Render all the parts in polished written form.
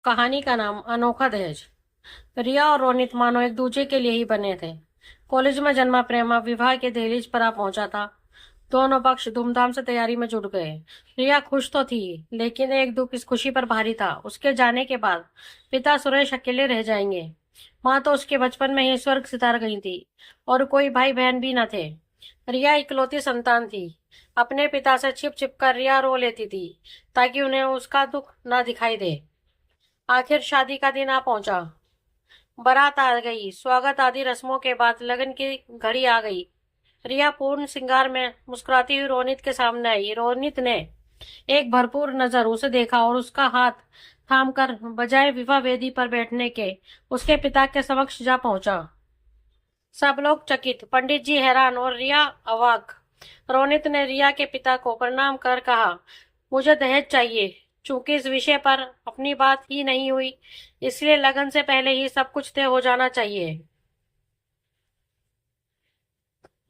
कहानी का नाम अनोखा दहेज। रिया और रोनित मानो एक दूसरे के लिए ही बने थे। कॉलेज में जन्मा प्रेमा विवाह के दहलीज पर आ पहुंचा था। दोनों पक्ष धूमधाम से तैयारी में जुट गए। रिया खुश तो थी, लेकिन एक दुख इस खुशी पर भारी था। उसके जाने के बाद पिता सुरेश अकेले रह जाएंगे। माँ तो उसके बचपन में ही स्वर्ग सितार गई थी और कोई भाई बहन भी न थे। रिया इकलौती संतान थी। अपने पिता से छिप छिप कर रिया रो लेती थी, ताकि उन्हें उसका दुख न दिखाई दे। आखिर शादी का दिन आ पहुंचा। बारात आ गई। स्वागत आदि रस्मों के बाद लगन की घड़ी आ गई। रिया पूर्ण श्रृंगार में मुस्कुराती हुई रोनित के सामने आई। रोनित ने एक भरपूर नजर उसे देखा और उसका हाथ थामकर बजाय विवाह वेदी पर बैठने के उसके पिता के समक्ष जा पहुंचा। सब लोग चकित, पंडित जी हैरान और रिया अवाक। रोनित ने रिया के पिता को प्रणाम कर कहा, मुझे दहेज चाहिए। चूंकि इस विषय पर अपनी बात ही नहीं हुई, इसलिए लगन से पहले ही सब कुछ तय हो जाना चाहिए।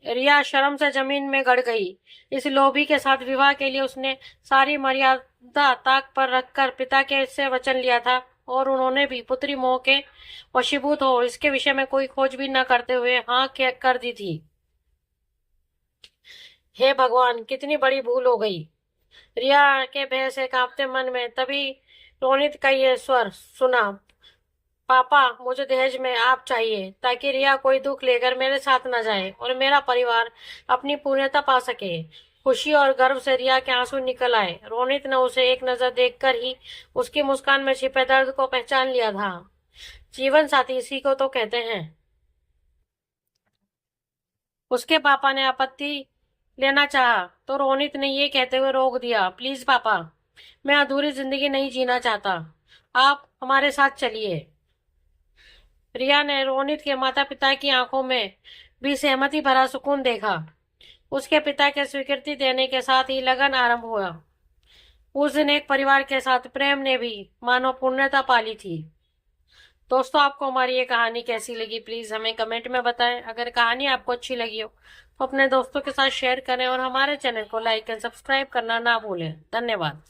रिया शर्म से जमीन में गड़ गई। इस लोभी के साथ विवाह के लिए उसने सारी मर्यादा ताक पर रखकर पिता के से वचन लिया था, और उन्होंने भी पुत्री मोह के वशीभूत हो इसके विषय में कोई खोजबीन न करते हुए हाँ कर दी थी। हे भगवान, कितनी बड़ी भूल हो गई। रिया के भय से कांपते मन में तभी रोनित का ये स्वर सुना, पापा मुझे दहेज में आप चाहिए, ताकि रिया कोई दुख लेकर मेरे साथ न जाए और मेरा परिवार अपनी पूर्णता पा सके। खुशी और गर्व से रिया के आंसू निकल आए। रोनित ने उसे एक नजर देखकर ही उसकी मुस्कान में छिपे दर्द को पहचान लिया था। जीवन साथी इसी को तो कहते हैं। उसके पापा ने आपत्ति लेना चाहा तो रोनित ने ये कहते हुए रोक दिया, प्लीज पापा, मैं अधूरी जिंदगी नहीं जीना चाहता, आप हमारे साथ चलिए। रिया ने रोनित के माता पिता की आंखों में भी सहमति भरा सुकून देखा। उसके पिता के स्वीकृति देने के साथ ही लगन आरंभ हुआ। उस दिन एक परिवार के साथ प्रेम ने भी मानो पूर्णता पाली थी। दोस्तों, आपको हमारी ये कहानी कैसी लगी प्लीज हमें कमेंट में बताएं। अगर कहानी आपको अच्छी लगी हो तो अपने दोस्तों के साथ शेयर करें और हमारे चैनल को लाइक एंड सब्सक्राइब करना ना भूलें। धन्यवाद।